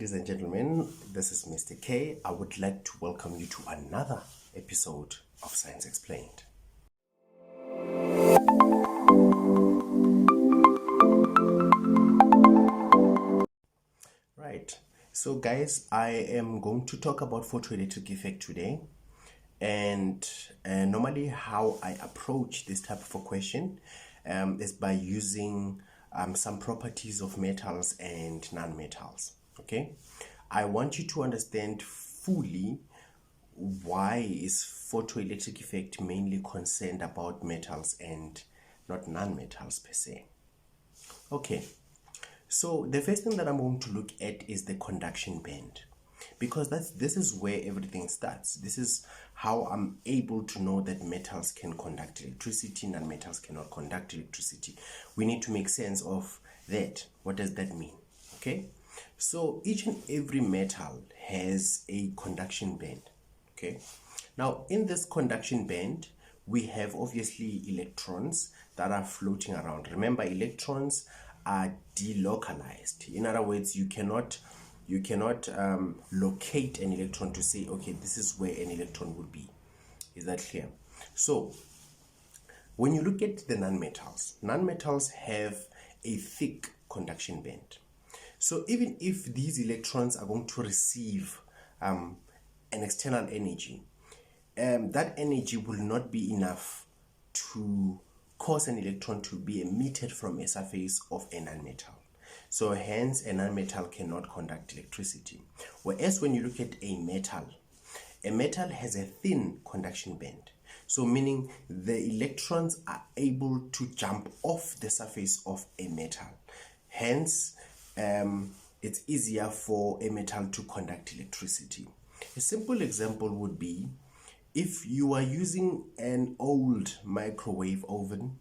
ladies and gentlemen, this is Mr. K. I would like to welcome you to another episode of Science Explained. Right, so guys, I am going to talk about photoelectric effect today, and normally how I approach this type of a question is by using some properties of metals and non-metals. Okay, I want you to understand fully why is photoelectric effect mainly concerned about metals and not non-metals per se. Okay, so the first thing that I'm going to look at is the conduction band, because this is where everything starts. This is how I'm able to know that metals can conduct electricity, non-metals cannot conduct electricity. We need to make sense of that. What does that mean? Okay, so each and every metal has a conduction band. Okay, now in this conduction band we have obviously electrons that are floating around. Remember, electrons are delocalized. In other words, you cannot locate an electron to say, okay, this is where an electron would be. Is that clear? So when you look at the non-metals have a thick conduction band. So even if these electrons are going to receive an external energy, that energy will not be enough to cause an electron to be emitted from a surface of a non-metal. So hence a non-metal cannot conduct electricity. Whereas when you look at a metal has a thin conduction band. So meaning the electrons are able to jump off the surface of a metal. Hence it's easier for a metal to conduct electricity. A simple example would be if you are using an old microwave oven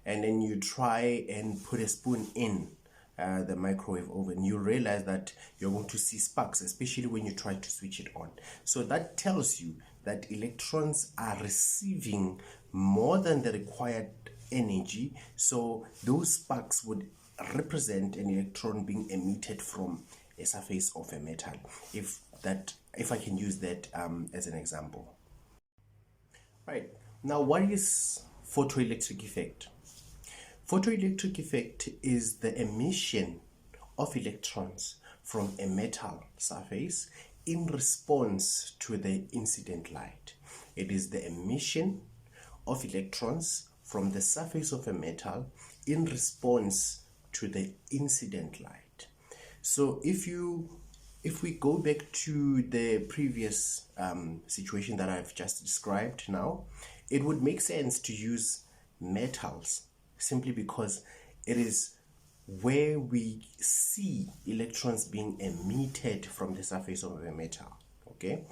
and then you try and put a spoon in the microwave oven, you realize that you're going to see sparks, especially when you try to switch it on. So that tells you that electrons are receiving more than the required energy. So those sparks would represent an electron being emitted from a surface of a metal, if I can use that as an example. Right, now what is photoelectric effect? Photoelectric effect is the emission of electrons from a metal surface in response to the incident light. It is the emission of electrons from the surface of a metal in response to the incident light. So if we go back to the previous situation that I've just described now, it would make sense to use metals simply because it is where we see electrons being emitted from the surface of a metal. Okay,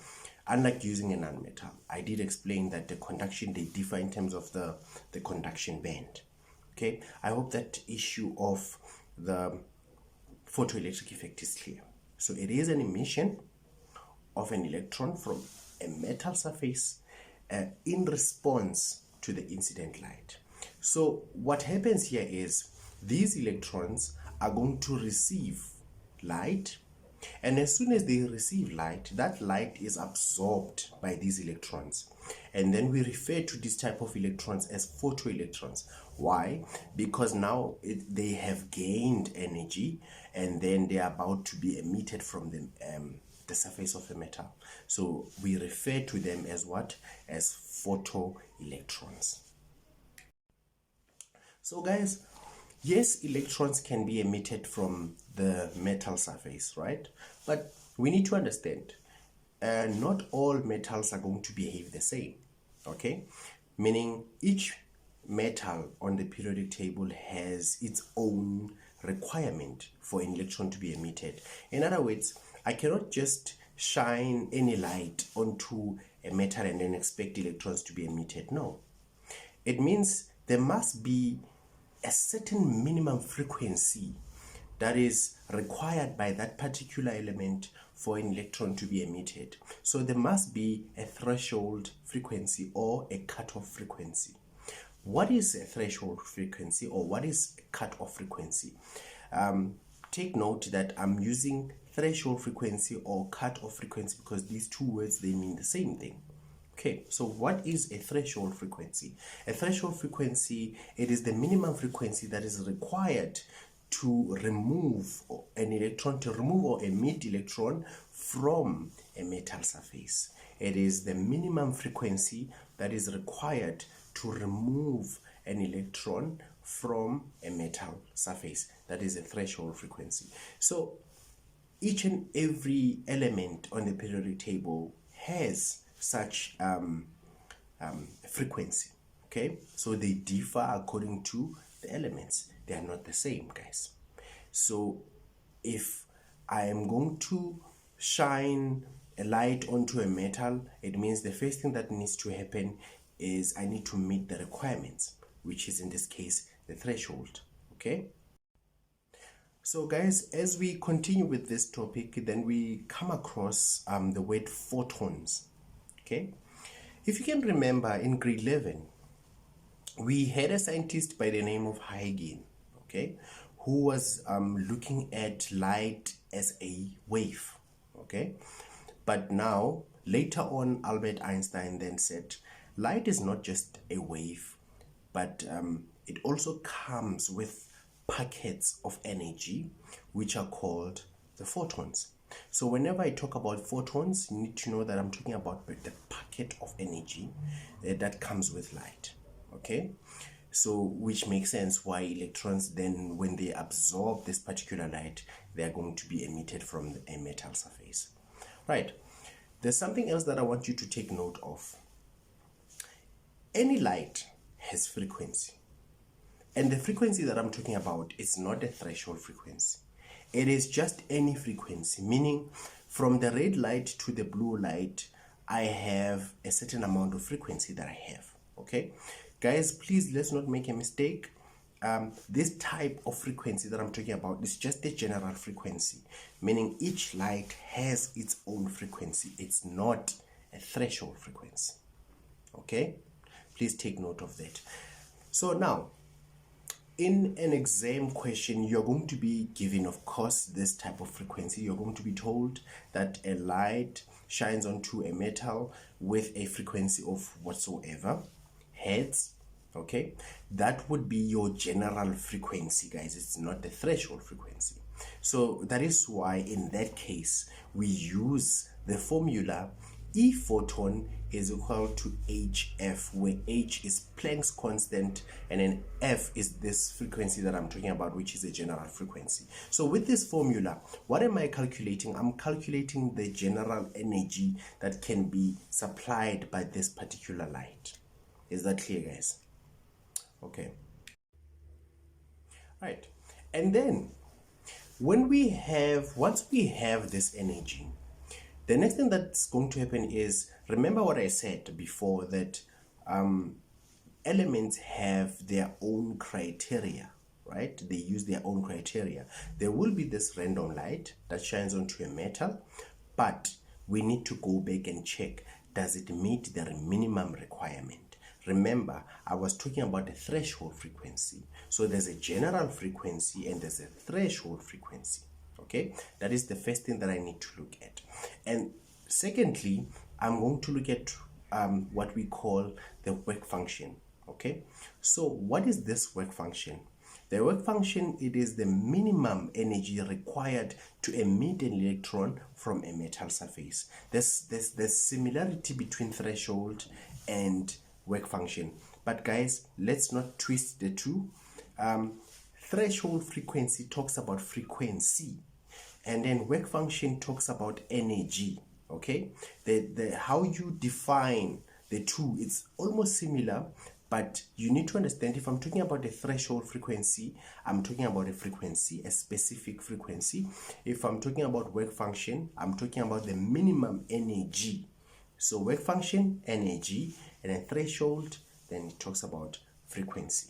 unlike using a non-metal. I did explain that the conduction, they differ in terms of the conduction band. Okay, I hope that issue of the photoelectric effect is clear. So it is an emission of an electron from a metal surface in response to the incident light. So what happens here is these electrons are going to receive light, and as soon as they receive light, that light is absorbed by these electrons, and then we refer to this type of electrons as photoelectrons. Why? Because now they have gained energy, and then they are about to be emitted from the surface of a metal. So we refer to them as what? As photoelectrons. So guys, yes, electrons can be emitted from the metal surface, right? But we need to understand, not all metals are going to behave the same, okay? Meaning each metal on the periodic table has its own requirement for an electron to be emitted. In other words, I cannot just shine any light onto a metal and then expect electrons to be emitted. No. It means there must be a certain minimum frequency that is required by that particular element for an electron to be emitted. So there must be a threshold frequency or a cutoff frequency. What is a threshold frequency or what is a cutoff frequency? Take note that I'm using threshold frequency or cut-off frequency, because these two words, they mean the same thing. Okay, so what is a threshold frequency? A threshold frequency, it is the minimum frequency that is required to remove an electron, to remove or emit electron from a metal surface. It is the minimum frequency that is required to remove an electron from a metal surface. That is a threshold frequency. So each and every element on the periodic table has such frequency. Okay, so they differ according to the elements. They are not the same, guys. So if I am going to shine a light onto a metal, it means the first thing that needs to happen is I need to meet the requirements, which is in this case the threshold. Okay, so guys, as we continue with this topic, then we come across the word photons. Okay, if you can remember, in grade 11 we had a scientist by the name of Huygens, okay, who was looking at light as a wave. Okay, but now later on Albert Einstein then said light is not just a wave, but it also comes with packets of energy which are called the photons. So whenever I talk about photons, you need to know that I'm talking about the packet of energy that comes with light. Okay, so which makes sense why electrons then, when they absorb this particular light, they are going to be emitted from a metal surface. Right, there's something else that I want you to take note of. Any light has frequency, and the frequency that I'm talking about is not a threshold frequency. It is just any frequency, meaning from the red light to the blue light, I have a certain amount of frequency that I have. Okay, guys, please, let's not make a mistake. This type of frequency that I'm talking about is just a general frequency, meaning each light has its own frequency. It's not a threshold frequency. Okay, please take note of that. So now, in an exam question, you're going to be given, of course, this type of frequency. You're going to be told that a light shines onto a metal with a frequency of whatsoever, hertz. Okay, that would be your general frequency, guys. It's not the threshold frequency. So that is why in that case we use the formula E photon is equal to HF, where H is Planck's constant and then F is this frequency that I'm talking about, which is a general frequency. So with this formula, what am I calculating? I'm calculating the general energy that can be supplied by this particular light. Is that clear, guys? Okay. Right. And then once we have this energy, the next thing that's going to happen is, remember what I said before, that elements have their own criteria, right? They use their own criteria. There will be this random light that shines onto a metal, but we need to go back and check, does it meet the minimum requirement? Remember, I was talking about the threshold frequency. So there's a general frequency and there's a threshold frequency. Okay, that is the first thing that I need to look at. And secondly, I'm going to look at what we call the work function. Okay, so what is this work function? The work function, it is the minimum energy required to emit an electron from a metal surface. There's similarity between threshold and work function, but guys, let's not twist the two. Threshold frequency talks about frequency, and then work function talks about energy. Okay, the how you define the two, it's almost similar, but you need to understand, if I'm talking about a threshold frequency, I'm talking about a frequency, a specific frequency. If I'm talking about work function, I'm talking about the minimum energy. So work function, energy, and then threshold, then it talks about frequency.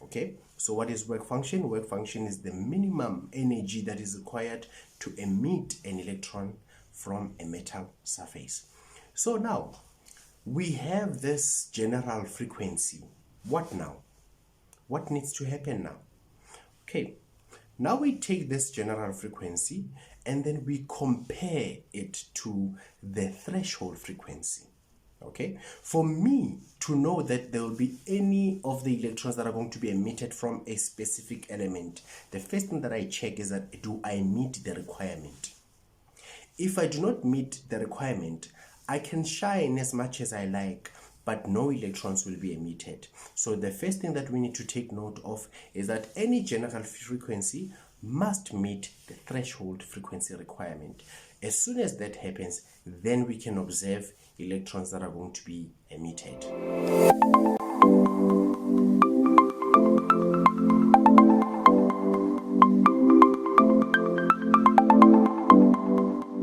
Okay, so what is work function? Work function is the minimum energy that is required to emit an electron from a metal surface. So now we have this general frequency. What now? What needs to happen now? Okay, now we take this general frequency and then we compare it to the threshold frequency. Okay, for me to know that there will be any of the electrons that are going to be emitted from a specific element, the first thing that I check is that, do I meet the requirement? If I do not meet the requirement, I can shine as much as I like, but no electrons will be emitted. So the first thing that we need to take note of is that any general frequency must meet the threshold frequency requirement. As soon as that happens, then we can observe electrons that are going to be emitted.